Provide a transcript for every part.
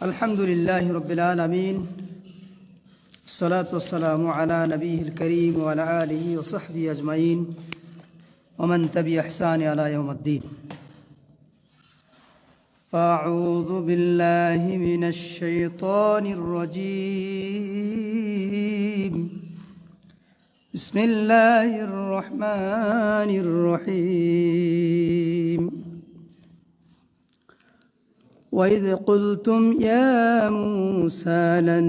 الحمد لله رب العالمين الصلاة والسلام على نبيه الكريم وعلى آله وصحبه أجمعين ومن تبع إحسان على يوم الدين فأعوذ بالله من الشيطان الرجيم بسم الله الرحمن الرحيم وإذ قلتم يا موسى لن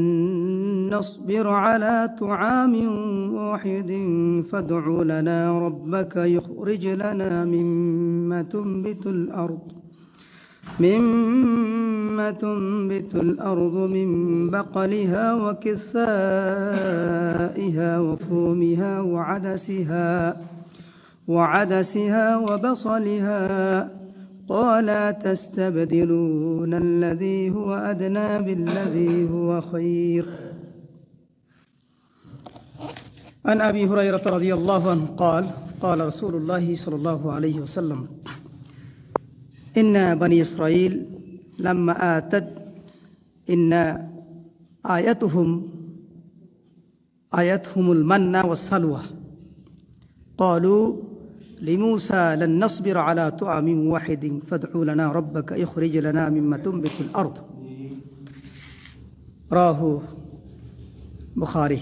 نصبر على طعام واحد فادع لنا ربك يخرج لنا مما تنبت الأرض من بقلها وكثائها وفومها وعدسها وبصلها قال تستبدلون الذي هو أدنى بالذي هو خير عن أبي هريرة رضي الله عنه قال قال رسول الله صلى الله عليه وسلم إن بني إسرائيل لما آتت إن آيتهم المن والسلوى قالوا لموسى لن نصبر على طعام واحد فادع لنا ربك يخرج لنا مما تنبت الأرض رواه বুখারী।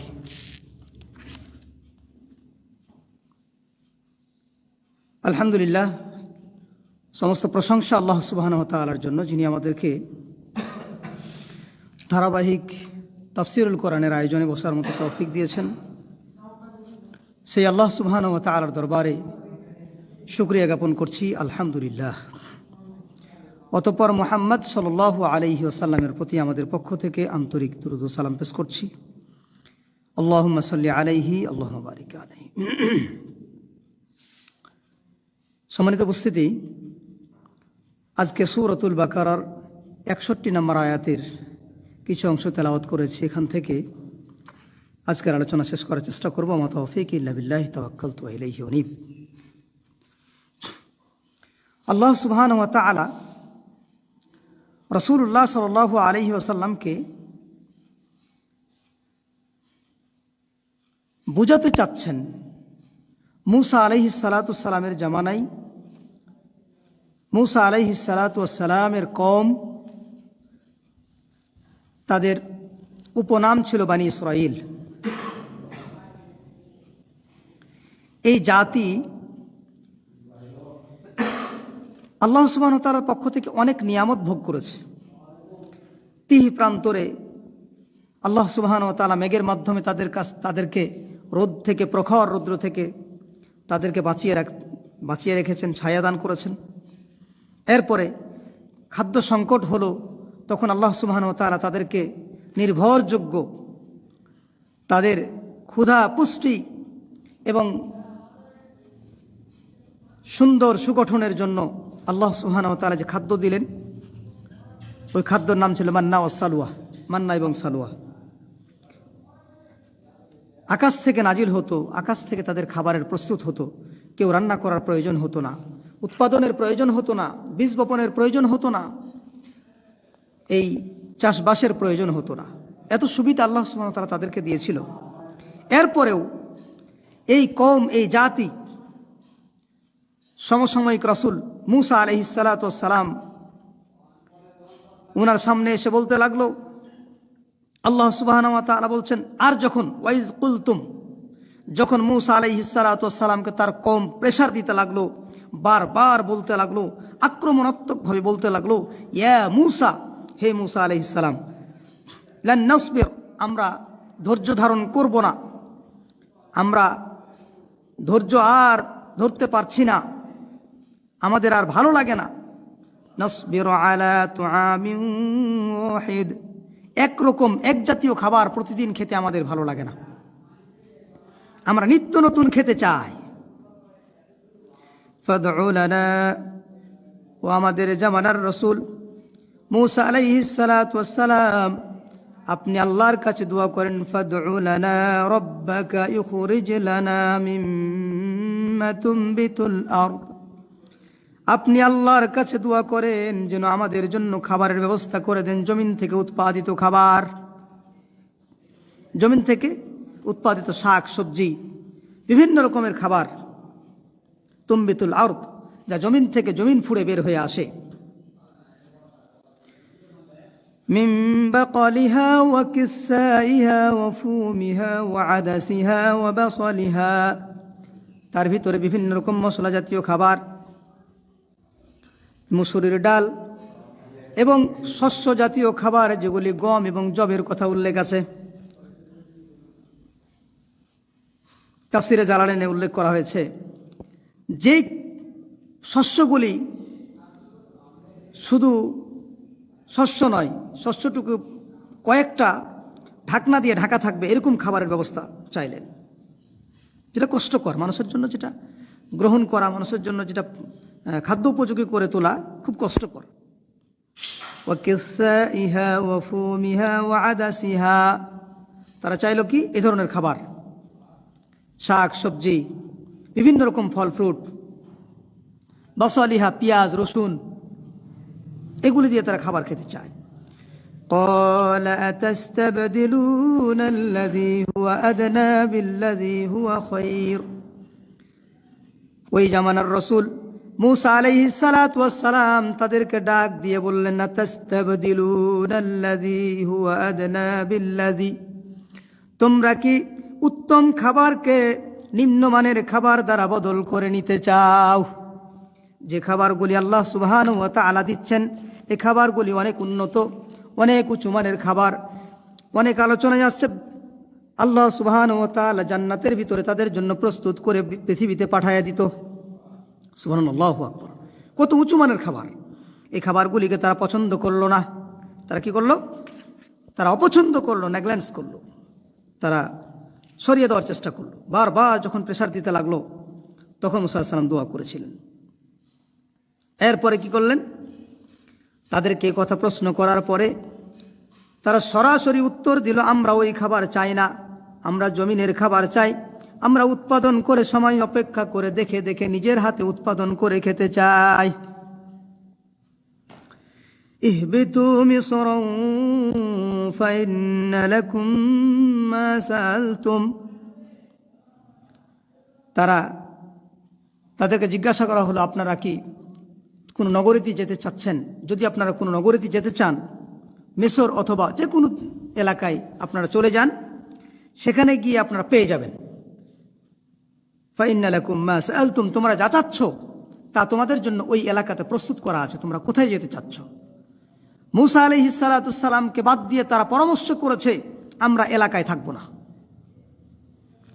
আলহামদুলিল্লাহ, সমস্ত প্রশংসা আল্লাহ সুবহানাহু ওয়া তাআলার জন্য, যিনি আমাদেরকে ধারাবাহিক তাফসীরুল কোরআনের আয়োজনে বসার মতো তৌফিক দিয়েছেন। সেই আল্লাহ সুবহানাহু ওয়া তাআলার দরবারে শুকরিয়া জ্ঞাপন করছি, আলহামদুলিল্লাহ। অতঃপর মুহাম্মদ সাল্লাল্লাহু আলাইহি ওয়াসাল্লামের প্রতি আমাদের পক্ষ থেকে আন্তরিক দুরূদ ও সালাম পেশ করছি। আল্লাহুম্মা সাল্লি আলাইহি আল্লাহুম্মা বারিক আলাইহি। সম্মানিত উপস্থিতি, আজকে সূরাতুল বাকারার 61 নম্বর আয়াতের কিছু অংশ তেলাওয়াত করেছি। এখান থেকে আজকের আলোচনা শেষ করার চেষ্টা করব। মা তাওফীক ইল্লা বিল্লাহি তাওয়াক্কালতু ওয়া ইলাইহি উনীব। আল্লাহ সুবহানাহু ওয়া তাআলা রাসূলুল্লাহ সাল্লাল্লাহু আলাইহি ওয়াসাল্লামকে বুঝাতে চাচ্ছেন, মূসা আলাইহিস সালাতু ওয়াস সালামের জামানায় মূসা আলাইহিস সালাতু ওয়াস সালামের কওম, তাদের উপনাম ছিল বনী ইসরাঈল। এই জাতি আল্লাহ সুবহানাহু ওয়া তাআলার পক্ষ থেকে অনেক নিয়ামত ভোগ করেছে। তিহ প্রান্তরে আল্লাহ সুবহানাহু ওয়া তাআলা মেঘের মাধ্যমে তাদেরকে রোদ থেকে, প্রখর রৌদ্র থেকে তাদেরকে বাঁচিয়ে রেখেছেন, ছায়া দান করেছেন। এরপরে খাদ্য সংকট হলো, তখন আল্লাহ সুবহানাহু ওয়া তাআলা তাদেরকে নির্ভরযোগ্য, তাদের ক্ষুধা, পুষ্টি এবং সুন্দর সুগঠনের জন্য আল্লাহ সুবহানাহু ওয়া তাআলা যে খাদ্য দিলেন, ওই খাদ্যর নাম ছিল মান্না ও সালওয়া, মান্না এবং সালওয়া। আকাশ থেকে নাজিল হতো, আকাশ থেকে তাদের খাবারের প্রস্তুত হতো। কেউ রান্না করার প্রয়োজন হতো না, উৎপাদনের প্রয়োজন হতো না, বীজ বপনের প্রয়োজন হতো না, এই চাষবাসের প্রয়োজন হতো না। এত সুবিধা আল্লাহ সুবহানাহু ওয়া তাআলা তাদেরকে দিয়েছিল। এরপরেও এই কওম, এই জাতি সমসাময়িক রাসূল মূসা আলাইহিস সালাতু ওয়াস সালাম ওনার সামনে এসে বলতে লাগলো, আল্লাহ সুবহানাহু ওয়া তাআলা বলছেন, আর ওয়াইজ কুলতুম, যখন মূসা আলাইহিস সালাতু ওয়াস সালামকে তার কওম প্রেসার দিতে লাগলো, বারবার বলতে লাগলো, আক্রমণাত্মকভাবে বলতে লাগলো, ইয়া মূসা, হে মূসা আলাইহিস সালাম, লান নাসবির, আমরা ধৈর্য ধারণ করব না, আমরা ধৈর্য আর ধরতে পারছি না, আমাদের আর ভালো লাগে না। নাসবিরু আলা তুআমিন ওয়াহিদ, একরকম এক জাতীয় খাবার প্রতিদিন খেতে আমাদের ভালো লাগে না, আমরা নিত্য নতুন খেতে চাই। ফাদউ লানা, ও আমাদের জামানার রাসূল মূসা আলাইহিস সালাতু ওয়াস সালাম, আপনি আল্লাহর কাছে দোয়া করেন, ফাদউ লানা রাব্বাকা ইখরিজ লানা মিম্মা তুনবিতুল আরদ, আপনি আল্লাহর কাছে দোয়া করেন যেন আমাদের জন্য খাবারের ব্যবস্থা করে দেন, জমিন থেকে উৎপাদিত খাবার, জমিন থেকে উৎপাদিত শাক সবজি, বিভিন্ন রকমের খাবার, তুমবিতুল আরদ, যা জমিন থেকে জমিন ফুঁড়ে বের হয়ে আসে। মিন বাকলিহা ওয়া কিসাইহা ওয়া ফুমিহা ওয়া আদাসিহা ওয়া বাসলিহা, তার ভিতরে বিভিন্ন রকম মশলা জাতীয় খাবার, মুসুরির ডাল এবং শস্য জাতীয় খাবার, যেগুলি গম এবং যবের কথা উল্লেখ আছে। তাফসিরে জালালাইনে উল্লেখ করা হয়েছে যে শস্যগুলি শুধু শস্য নয়, শস্যটুকু কয়েকটা ঢাকনা দিয়ে ঢাকা থাকবে, এরকম খাবারের ব্যবস্থা চাইলেন, যেটা কষ্টকর মানুষের জন্য, যেটা গ্রহণ করা মানুষের জন্য, যেটা খাদ্য উপযোগী করে তোলা খুব কষ্টকর। ওয়া কিসাইহা ওয়া ফুমিহা ওয়া আদাসিহা, তারা চাইল কি এই ধরনের খাবার, শাক সবজি, বিভিন্ন রকম ফল ফ্রুট, বাসলিহা পেঁয়াজ রসুন, এগুলি দিয়ে তারা খাবার খেতে চায়। قال أتستبدلون الذي هو أدنى بالذي هو خير, ওই জামানার রসুল মূসা আলাইহিস সালাতু ওয়াস সালাম তাদেরকে ডাক দিয়ে বললেন, আতাস্তাবদিলুনা আল্লাযী হুয়া আদনা বিল্লাযী, তোমরা কি উত্তম খাবারকে নিম্নমানের খাবার দ্বারা বদল করে নিতে চাও? যে খাবারগুলি আল্লাহ সুবহানাহু ওয়া তাআলা দিচ্ছেন, এই খাবারগুলি অনেক উন্নত, অনেক উঁচু মানের খাবার। অনেক আলোচনায় আসছে আল্লাহ সুবহানাহু ওয়া তাআলা জান্নাতের ভিতরে তাদের জন্য প্রস্তুত করে পৃথিবীতে পাঠাইয়া দিত। সুবহানাল্লাহু আকবার, কত উঁচু মানের খাবার। এই খাবারগুলিকে তারা পছন্দ করলো না। তারা কি করলো? তারা অপছন্দ করলো, নেগলেন্স করলো, তারা সরিয়ে দেওয়ার চেষ্টা করলো। বারবার যখন প্রেসার দিতে লাগলো, তখন মুসা আলাইহিস সালাম দোয়া করেছিলেন। এরপরে কি করলেন? তাদেরকে কথা প্রশ্ন করার পরে তারা সরাসরি উত্তর দিল, আমরা ওই খাবার চাই না, আমরা জমিনের খাবার চাই, আমরা উৎপাদন করে সময় অপেক্ষা করে দেখে দেখে নিজের হাতে উৎপাদন করে খেতে চাই। ইহবিতু মিসরান ফাইন্না লাকুম মা সাআলতুম, তাদেরকে জিজ্ঞাসা করা হলো, আপনারা কি কোনো নগরীতে যেতে চাচ্ছেন? যদি আপনারা কোনো নগরীতে যেতে চান, মিসর অথবা যে কোনো এলাকায় আপনারা চলে যান, সেখানে গিয়ে আপনারা পেয়ে যাবেন। ফাইন্না লাকুম মা সাআলতুম, তোমরা যা চাচ্ছ তা তোমাদের জন্য ওই এলাকাতে প্রস্তুত করা আছে, তোমরা কোথায় যেতে চাচ্ছ? মূসা আলাইহিস সালাতু সালামকে বাদ দিয়ে তারা পরামর্শ করেছে, আমরা এলাকায় থাকবো না।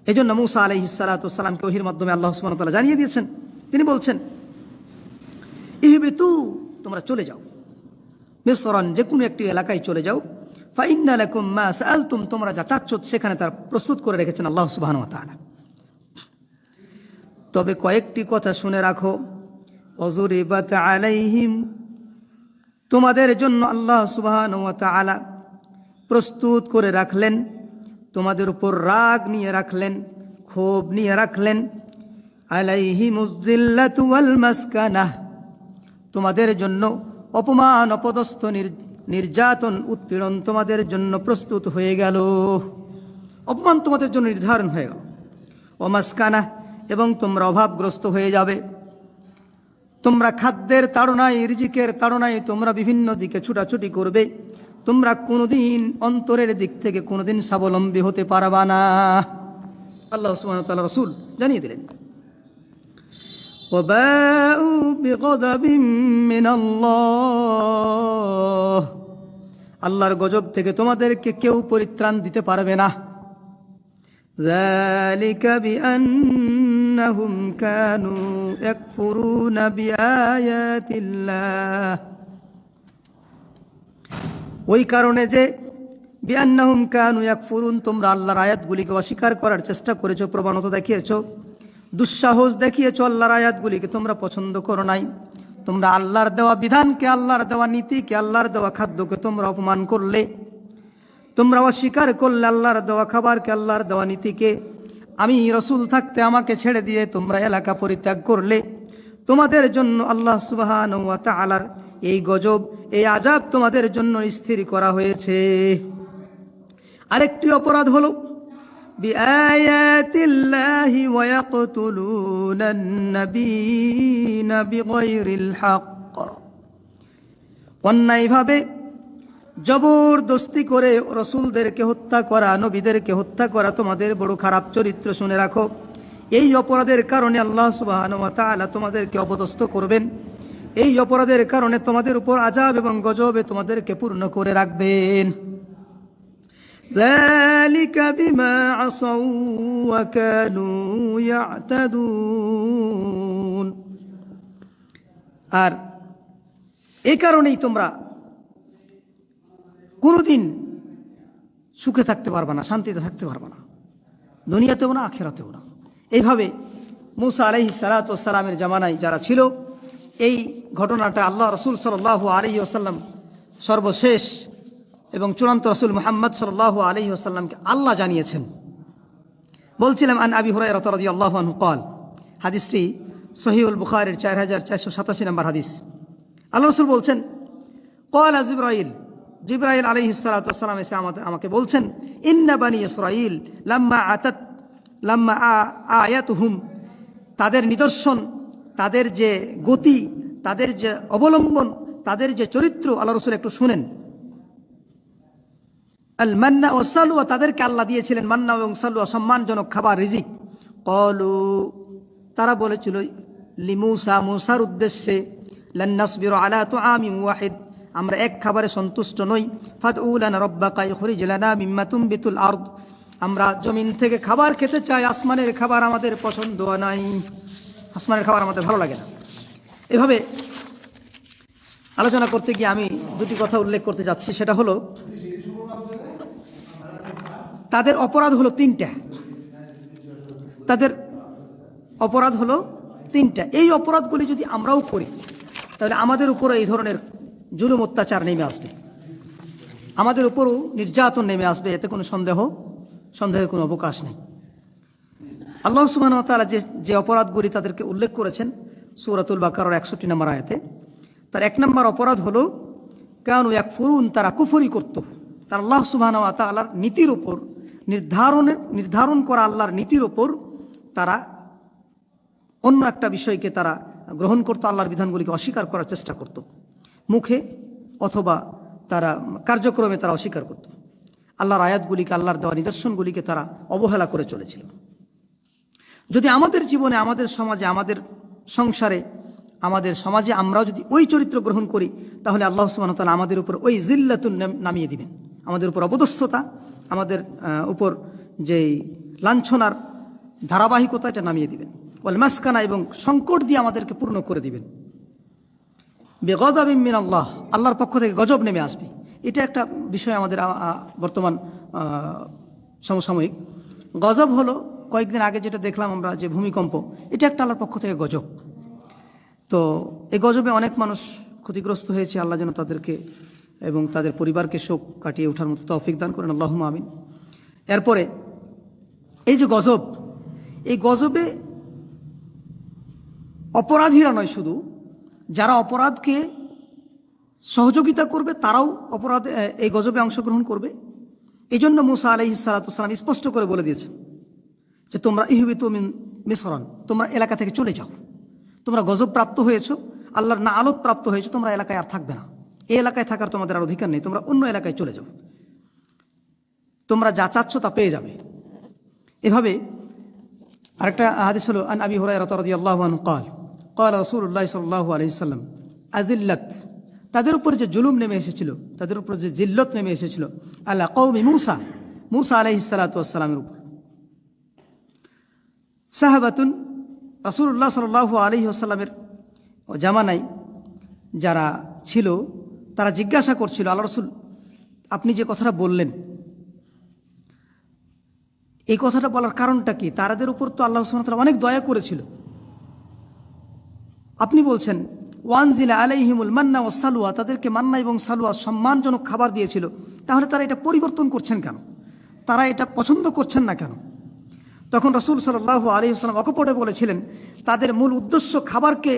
এই জন্য মূসা আলাইহিস সালাতু সালামকে ওহীর মাধ্যমে আল্লাহ সুবহানাহু ওয়া তাআলা জানিয়ে দিয়েছেন। তিনি বলছেন, ইহবিতু, তোমরা চলে যাও, মিসরান, যে কোনো একটি এলাকায় চলে যাও, ফাইন্না লাকুম মা সাআলতুম, তোমরা যা চাচ্ছ সেখানে তার প্রস্তুত করে রেখেছেন আল্লাহ সুবহানাহু ওয়া তাআলা। তবে কয়েকটি কথা শুনে রাখো, ওযুরিবাত আলাইহিম, তোমাদের জন্য আল্লাহ সুবহানাহু ওয়া তাআলা প্রস্তুত করে রাখলেন, তোমাদের উপর রাগ নিয়ে রাখলেন, ক্ষোভ নিয়ে রাখলেন। আলাইহিমুজ যিল্লাতু ওয়াল মাসকানাহ, তোমাদের জন্য অপমান, অপদস্থ, নির্যাতন, উৎপীড়ন তোমাদের জন্য প্রস্তুত হয়ে গেল, অপমান তোমাদের জন্য নির্ধারণ হয়ে গেল। ও মাসকানাহ, এবং তোমরা অভাবগ্রস্ত হয়ে যাবে। তোমরা খাদ্যের তাড়নায়, রিজিকের তাড়নায় তোমরা বিভিন্ন দিকে ছুটাছুটি করবে, তোমরা কোনোদিন অন্তরের দিক থেকে কোনোদিন স্বাবলম্বী হতে পারবা না। আল্লাহ সুবহানাহু ওয়া তাআলা রাসূল জানিয়ে দিলেন, ওয়াবাউ বিগযাবিন মিনাল্লাহ, আল্লাহর গজব থেকে তোমাদেরকে কেউ পরিত্রাণ দিতে পারবে না। যালিকা বিআন্নাহুম কানু ইয়াকফুরুনা বিআয়াতিল্লাহ, ওই কারণে যে বিআন্নাহুম কানু ইয়াকফুরুন, তোমরা আল্লাহর আয়াতগুলিকে অস্বীকার করার চেষ্টা করেছো, প্রবণতা দেখিয়েছো, দুঃসাহস দেখিয়েছো, আল্লাহর আয়াতগুলিকে তোমরা পছন্দ করো নাই। তোমরা আল্লাহর দেওয়া বিধানকে, আল্লাহর দেওয়া নীতিকে, আল্লাহর দেওয়া খাদ্যকে তোমরা অপমান করলে, তোমরা অস্বীকার করলে আল্লাহর দেওয়া খাবারকে, আল্লাহর দেওয়া নীতিকে। আমি রসুল থাকতে আমাকে ছেড়ে দিয়ে তোমরা এলাকা পরিত্যাগ করলে, তোমাদের জন্য আল্লাহ সুবহানাহু ওয়া তাআলার এই গজব, এই আযাব তোমাদের জন্য স্থির করা হয়েছে। আরেকটি অপরাধ হলো বিআয়াতিল্লাহি ওয়া ইয়াকতুলুনান নাবিয়্যিনা বিগাইরিল হক, অন্যায়ভাবে জবরদস্তি করে রসুলদেরকে হত্যা করা, নবীদেরকে হত্যা করা তোমাদের বড় খারাপ চরিত্র। শুনে রাখো, এই অপরাধের কারণে আল্লাহ সুবহানাহু ওয়া তাআলা তোমাদেরকে অপদস্থ করবেন। এই অপরাধের কারণে তোমাদের উপর আযাব এবং গজবে তোমাদেরকে পূর্ণ করে রাখবেন। যালিকা বিমা আসাউ ওয়া কানু ইয়াতাদুন। আর এই কারণেই তোমরা কোনোদিন সুখে থাকতে পারবে না, শান্তিতে থাকতে পারবে না, দুনিয়াতেও না আখিরাতেও না। এইভাবে মুসা আলাইহিস সালাতু ওয়াস সালামের জামানায় যারা ছিল, এই ঘটনাটা আল্লাহ রসুল সাল্লাল্লাহু আলাইহি ওয়াসাল্লাম সর্বশেষ এবং চূড়ান্ত রসুল মুহাম্মদ সাল্লাল্লাহু আলাইহি ওয়াসাল্লামকে আল্লাহ জানিয়েছেন। বলছিলাম আন আবি হুরায়রা রাদিয়াল্লাহু আনহু قال, হাদিসটি সহিহুল বুখারীর 4487 নম্বর হাদিস। আল্লাহ রসুল বলছেন, قال জিবরাইল, জিবরাইল আলাইহিস সালাতু ওয়াস সালাম এসে আমাকে বলছেন, ইন্না বানি ইসরাঈল লাম্মা আয়াতুহুম, তাদের নিদর্শন, তাদের যে গতি, তাদের যে অবলম্বন, তাদের যে চরিত্র, আল্লাহ রসুল একটু শুনেন। আল মান্না ও সালওয়া, তাদেরকে আল্লাহ দিয়েছিলেন মান্না এবং সালওয়া, সম্মানজনক খাবার, রিজিক। ক্বালু, তারা বলেছিল লিমূসা, মূসার উদ্দেশ্যে, লান নাসবিরু আলা তুআমিন ওয়াহিদ, আমরা এক খাবারে সন্তুষ্ট নই। ফাদউ লানা রাব্বাকা ইখরিজ লানা মিম্মা তুনবিতুল আরদ, আমরা জমিন থেকে খাবার খেতে চাই, আসমানের খাবার আমাদের পছন্দ নাই, আসমানের খাবার আমাদের ভালো লাগে না। এভাবে আলোচনা করতে গিয়ে আমি দুটি কথা উল্লেখ করতে যাচ্ছি। সেটা হলো, তাদের অপরাধ হলো তিনটা, তাদের অপরাধ হলো তিনটা। এই অপরাধগুলি যদি আমরাও করি, তাহলে আমাদের উপরও এই ধরনের জুলুম অত্যাচার নেমে আসবে, আমাদের উপরও নির্যাতন নেমে আসবে, এতে কোনো সন্দেহের কোনো অবকাশ নেই। আল্লাহ সুবহানাহু ওয়া তাআলা যে অপরাধগুলি তাদেরকে উল্লেখ করেছেন সূরাতুল বাকারার 61 নম্বর আয়াতে, তার 1 নম্বর অপরাধ হলো কানু ইয়াকফুরুন, তারা কুফরি করত। তারা আল্লাহ সুবহানাহু ওয়া তাআলার নীতির উপর, নির্ধারণ করা আল্লাহর নীতির উপর তারা অন্য একটা বিষয়কে তারা গ্রহণ করত, আল্লাহর বিধানগুলিকে অস্বীকার করার চেষ্টা করত, মুখে অথবা তারা কার্যক্রমে তারা অস্বীকার করত। আল্লাহর আয়াতগুলিকে, আল্লাহর দেওয়া নিদর্শনগুলিকে তারা অবহেলা করে চলেছিল। যদি আমাদের জীবনে, আমাদের সমাজে, আমাদের সংসারে, আমাদের সমাজে আমরাও যদি ওই চরিত্র গ্রহণ করি, তাহলে আল্লাহ সুবহানাহু ওয়া তাআলা আমাদের উপর ওই জিল্লাতুন নামিয়ে দিবেন, আমাদের উপর অপদস্থতা, আমাদের উপর যেই লাঞ্ছনার ধারাবাহিকতা, এটা নামিয়ে দিবেন। ওয়াল মাসকানা, এবং সংকট দিয়ে আমাদেরকে পূর্ণ করে দিবেন। বিগযাবিন মিনাল্লাহ, আল্লাহর পক্ষ থেকে গজব নেমে আসবে। এটা একটা বিষয় আমাদের বর্তমান সমসাময়িক। গজব হলো কয়েকদিন আগে যেটা দেখলাম আমরা, যে ভূমিকম্প, এটা একটা আল্লাহর পক্ষ থেকে গজব। তো এই গজবে অনেক মানুষ ক্ষতিগ্রস্ত হয়েছে। আল্লাহ যেন তাদেরকে এবং তাদের পরিবারকে শোক কাটিয়ে ওঠার মতো তৌফিক দান করেন, আল্লাহুম্মা আমিন। এরপরে এই যে গজব, এই গজবে অপরাধীরা নয়, শুধু যারা অপরাধকে সহযোগিতা করবে তারাও এই গজবে অংশগ্রহণ করবে। এই জন্য মুসা আলাইহিস সালাতু ওয়াস সালাম স্পষ্ট করে বলে দিয়েছে যে তোমরা ইহবিতু মিন মিসরান, তোমরা এলাকা থেকে চলে যাও, তোমরা গজব প্রাপ্ত হয়েছো, আল্লাহর নাআলত প্রাপ্ত হয়েছে, তোমরা এলাকায় আর থাকবে না, এই এলাকায় থাকার তোমাদের আর অধিকার নেই, তোমরা অন্য এলাকায় চলে যাও, তোমরা যা চাচ্ছ তা পেয়ে যাবে। এভাবে আরেকটা হাদিস হলো আন আবি হুরায়রা রাদিয়াল্লাহু আনহু قال قال রাসূলুল্লাহ সাল্লাল্লাহু আলাইহি ওয়াসাল্লাম, আজিল্লাত, তাদের উপর যে জুলুম নেমে এসেছিল, তাদের উপর যে জিল্লত নেমে এসেছিল, আলা কওমি মুসা, মুসা আলাইহিস সালাতু ওয়াস সালামের উপর, সাহাবাতুন, রাসূলুল্লাহ সাল্লাল্লাহু আলাইহি ওয়াসাল্লামের জামানায় যারা ছিল তারা জিজ্ঞাসা করছিল, আল্লাহ রাসূল আপনি যে কথাটা বললেন, এই কথাটা বলার কারণটা কি? তাদের উপর তো আল্লাহ সুবহানাহু ওয়া তাআলা অনেক দয়া করেছিল, আপনি বলছেন ওয়ানজিলা আলাইহিমুল মান্না ওয়াস সালওয়া, তাদেরকে মান্না এবং সালওয়া সম্মানজনক খাবার দিয়েছিল, তাহলে তারা এটা পরিবর্তন করছেন কেন? তারা এটা পছন্দ করছেন না কেন? তখন রাসূল সাল্লাল্লাহু আলাইহি ওয়াসাল্লাম অকপটে বলেছিলেন, তাদের মূল উদ্দেশ্য খাবারকে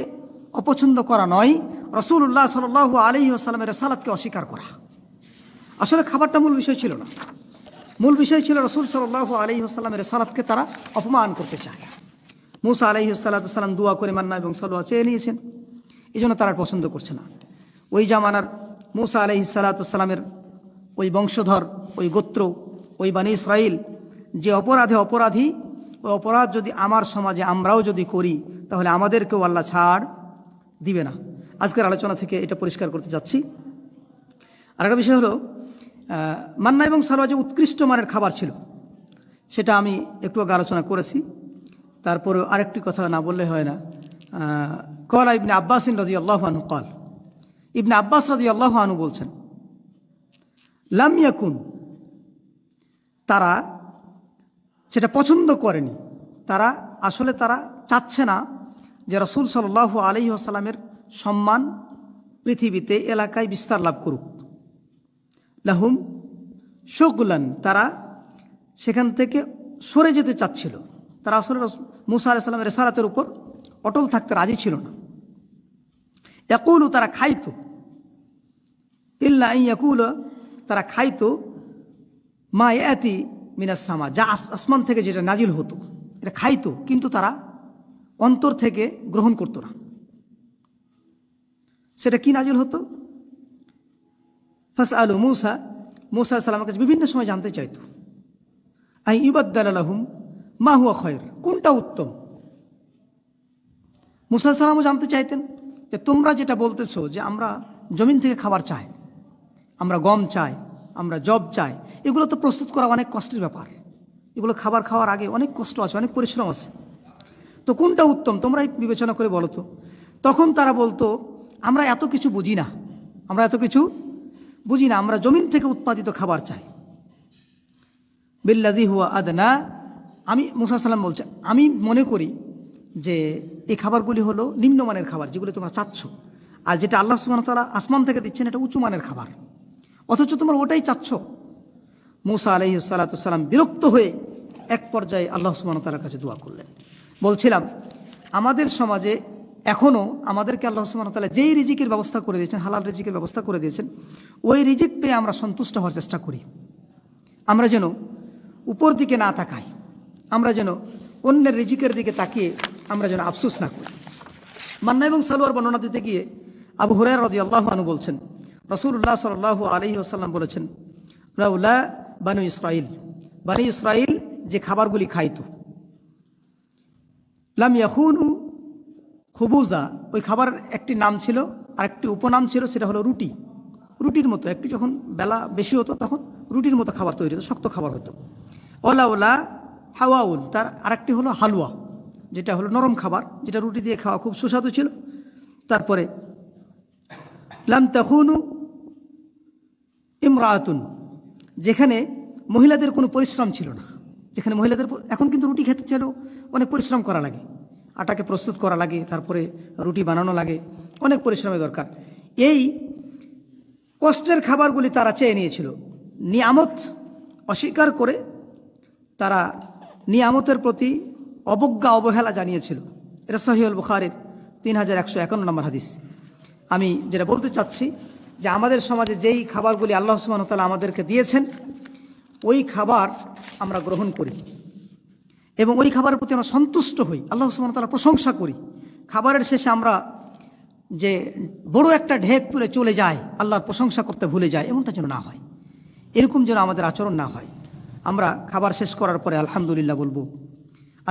অপছন্দ করা নয়, রাসূলুল্লাহ সাল্লাল্লাহু আলাইহি ওয়াসাল্লামের রিসালাতকে অস্বীকার করা। আসলে খাবারটা মূল বিষয় ছিল না, মূল বিষয় ছিল রাসূল সাল্লাল্লাহু আলাইহি ওয়াসাল্লামের রিসালাতকে তারা অপমান করতে চায়। মুসা আলাইহিস সালাতু সালাম দোয়া করে মান্না এবং সালোয়া চেয়ে নিয়েছেন, এই জন্য তারা পছন্দ করছে না। ওই জামানার মুসা আলাইহিস সালাতু সালামের ওই বংশধর, ওই গোত্র, ওই বানি ইসরাইল যে অপরাধী, ওই অপরাধ যদি আমার সমাজে আমরাও যদি করি তাহলে আমাদেরকেও আল্লাহ ছাড় দিবে না। আজকের আলোচনা থেকে এটা পরিষ্কার করতে যাচ্ছি। আরেকটা বিষয় হলো, মান্না এবং সালোয়া যে উৎকৃষ্ট মানের খাবার ছিল সেটা আমি একটু আগে আলোচনা করেছি। তারপরে আরেকটি কথা না বললে হয় না। কলা ইবনে আব্বাস রাদিয়াল্লাহু আনহু কল, ইবনে আব্বাস রাদিয়াল্লাহু আনহু বলছেন, লাম ইয়াকুন, তারা সেটা পছন্দ করেনি, তারা চাচ্ছে না যে রাসূল সাল্লাল্লাহু আলাইহি ওয়াসাল্লামের সম্মান পৃথিবীতে এলাকায় বিস্তার লাভ করুক। লাহুম শুগলান, তারা সেখান থেকে সরে যেতে চাচ্ছিল। তারা আসলে মুসা আলাইহিস সালামের রিসালাতের উপর অটল থাকতে রাজি ছিল না। ইয়াকুলু, তারা খাইতো, ইল্লা আন ইয়াকুলা, তারা খাইতো মা ইয়াতি মিনাস সামা, যা আসমান থেকে যেটা নাজিল হতো এটা খাইতো, কিন্তু তারা অন্তর থেকে গ্রহণ করতো না। সেটা কি নাজিল হতো? ফাসআলু মুসা, মুসা আলাইহিস সালামের কাছে বিভিন্ন সময় জানতে চাইতো, আই ইউবাদদালা লাহুম মা হুয়া খায়র, কোনটা উত্তম। মুসা আলাইহিস সালামও জানতে চাইতেন যে তোমরা যেটা বলতেছো যে আমরা জমিন থেকে খাবার চাই, আমরা গম চাই, আমরা জব চাই, এগুলো তো প্রস্তুত করা অনেক কষ্টের ব্যাপার, এগুলো খাবার খাওয়ার আগে অনেক কষ্ট আছে, অনেক পরিশ্রম আছে, তো কোনটা উত্তম তোমরাই বিবেচনা করে বলো তো। তখন তারা বলতো, আমরা এত কিছু বুঝি না, আমরা জমিন থেকে উৎপাদিত খাবার চাই। বিল্লাযী হুয়া আদনা, আমি মুসা সাল্লাম বলছে আমি মনে করি যে এই খাবারগুলি হলো নিম্নমানের খাবার যেগুলো তোমরা চাচ্ছ, আর যেটা আল্লাহ সুবহানাহু ওয়া তাআলা আসমান থেকে দিচ্ছেন এটা উঁচু মানের খাবার, অথচ তোমরা ওটাই চাচ্ছ। মুসা আলাইহিস সালাতু সালাম বিরক্ত হয়ে এক পর্যায়ে আল্লাহ সুবহানাহু ওয়া তাআলার কাছে দোয়া করলেন। বলছিলাম আমাদের সমাজে এখনও আমাদেরকে আল্লাহ সুবহানাহু ওয়া তাআলা যেই রিজিকের ব্যবস্থা করে দিয়েছেন, হালাল রিজিকের ব্যবস্থা করে দিয়েছেন, ওই রিজিক পেয়ে আমরা সন্তুষ্ট হওয়ার চেষ্টা করি। আমরা যেন উপর দিকে না তাকাই, আমরা যেন অন্যের রিজিকের দিকে তাকিয়ে আমরা যেন আফসোস না করি। মান্না এবং সালোয়ার বর্ণনা দিতে গিয়ে আবু হুরায়রা রাদিয়াল্লাহু আনহু বলছেন, রাসূলুল্লাহ সাল্লাল্লাহু আলাইহি ওয়াসাল্লাম বলেছেন, লাউলা বানু ইসরাইল যে খাবারগুলি খাইতো, লাম ইয়াখুনু খুবুজা, ওই খাবার একটি নাম ছিল আর একটি উপনাম ছিল, সেটা হলো রুটির মতো, একটু যখন বেলা বেশি হতো তখন রুটির মতো খাবার তৈরি হতো, শক্ত খাবার হতো। ওলা হাওয়াউল, তার আরেকটি হলো হালুয়া, যেটা হলো নরম খাবার, যেটা রুটি দিয়ে খাওয়া খুব সুস্বাদু ছিল। তারপরে লাম তাখুনু ইমরাতুন, যেখানে মহিলাদের কোনো পরিশ্রম ছিল না, যেখানে মহিলাদের, এখন কিন্তু রুটি খেতে চাইলেও অনেক পরিশ্রম করা লাগে, আটাকে প্রস্তুত করা লাগে, তারপরে রুটি বানানো লাগে, অনেক পরিশ্রমের দরকার। এই কষ্টের খাবারগুলি তারা চেয়ে নিয়েছিল, নিয়ামত অস্বীকার করে তারা নিয়ামতের প্রতি অবহেলা জানিয়েছিল। এটা সহিহুল বুখারীর 3151 নম্বর হাদিস। আমি যেটা বলতে চাচ্ছি যে আমাদের সমাজে যেই খাবারগুলি আল্লাহ সুবহানাহু ওয়া তাআলা আমাদেরকে দিয়েছেন ওই খাবার আমরা গ্রহণ করি এবং ওই খাবারের প্রতি আমরা সন্তুষ্ট হই, আল্লাহ সুবহানাহু ওয়া তাআলা প্রশংসা করি। খাবারের শেষে আমরা যে বড় একটা ঢেক তুলে চলে যায়, আল্লাহর প্রশংসা করতে ভুলে যায়, এমনটা যেন না হয়, এরকম যেন আমাদের আচরণ না হয়। আমরা খাবার শেষ করার পরে আলহামদুলিল্লাহ বলবো,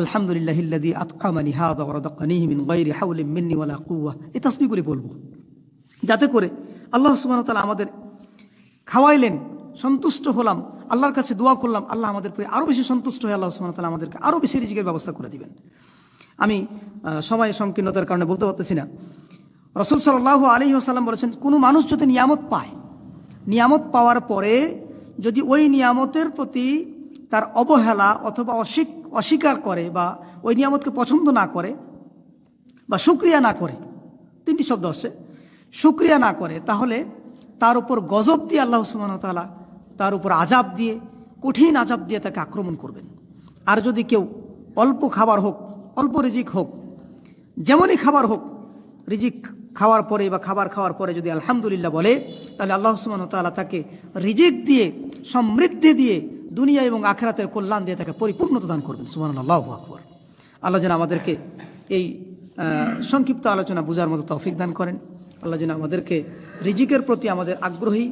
আলহামদুলিল্লাহিল্লাযী আত'আমানি হাযা ওয়া রাযাকানিহি মিন গায়রি হাওলিন মিন্নি ওয়ালা কুওয়া, এই তাসবিহগুলি বলবো, যাতে করে আল্লাহ সুবহানাহু ওয়া তাআলা আমাদের খাওয়াইলেন, সন্তুষ্ট হলাম, আল্লাহর কাছে দোয়া করলাম, আল্লাহ আমাদের প্রতি আরও বেশি সন্তুষ্ট হয়ে আল্লাহ সুবহানাহু ওয়া তাআলা আমাদেরকে আরও বেশি রিজিকের ব্যবস্থা করে দিবেন। আমি সময় সংকীর্ণতার কারণে বলতে পারতেছি না। রাসূল সাল্লাল্লাহু আলাইহি ওয়াসাল্লাম বলেছেন, কোনো মানুষ যদি নিয়ামত পায়, নিয়ামত পাওয়ার পরে যদি ওই নিয়ামতের প্রতি তার অবহেলা অথবা অস্বীকার করে বা ওই নিয়ামতকে পছন্দ না করে বা শুকরিয়া না করে, তিনটি শব্দ আসছে, শুকরিয়া না করে, তাহলে তার উপর গজব দিয়ে আল্লাহ সুবহানাহু ওয়া তাআলা তার উপর আযাব দিয়ে, কঠিন আযাব দিয়ে তাকে আক্রমণ করবেন। আর যদি কেউ অল্প খাবার হোক, অল্প রিজিক হোক, যেমনই খাবার হোক, রিজিক খাওয়ার পরে বা খাবার খাওয়ার পরে যদি আলহামদুলিল্লাহ বলে, তাহলে আল্লাহ সুবহানাহু ওয়া তাআলা তাকে রিজিক দিয়ে, সমৃদ্ধি দিয়ে, দুনিয়া এবং আখিরাতের কল্যাণ দিয়ে তাকে পরিপূর্ণতা দান করবেন। সুবহানাল্লাহ, আল্লাহু আকবার। আল্লাহ যেন আমাদেরকে এই সংক্ষিপ্ত আলোচনা বোঝার মতো তৌফিক দান করেন। আল্লাহ যেন আমাদেরকে রিজিকের প্রতি আমাদের আগ্রহী,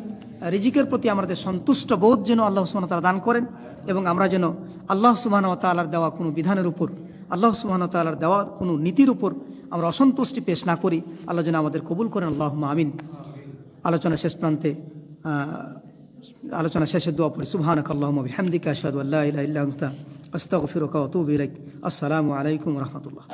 রিজিকের প্রতি আমাদের সন্তুষ্ট বোধ যেন আল্লাহ সুবহানাহু ওয়া তাআলা দান করেন, এবং আমরা যেন আল্লাহ সুবহানাহু ওয়া তাআলার দেওয়া কোনো বিধানের উপর, আল্লাহ সুবহানাহু ওয়া তাআলার দেওয়া কোনো নীতির উপর আমরা অসন্তুষ্টি পেশ না করি। আল্লাহ যেন আমাদের কবুল করেন, আল্লাহুম্মা আমিন। আলোচনা শেষ প্রান্তে আলোচনা শেষের দোয়া পড়ি। সুবহানাকাল্লাহুম্মা বিহামদিকা আশহাদু আল্লা ইলাহা ইল্লা আনতা আস্তাগফিরুকা ওয়া আতুবু ইলাইক। আসসালামু আলাইকুম ওয়া রাহমাতুল্লাহ।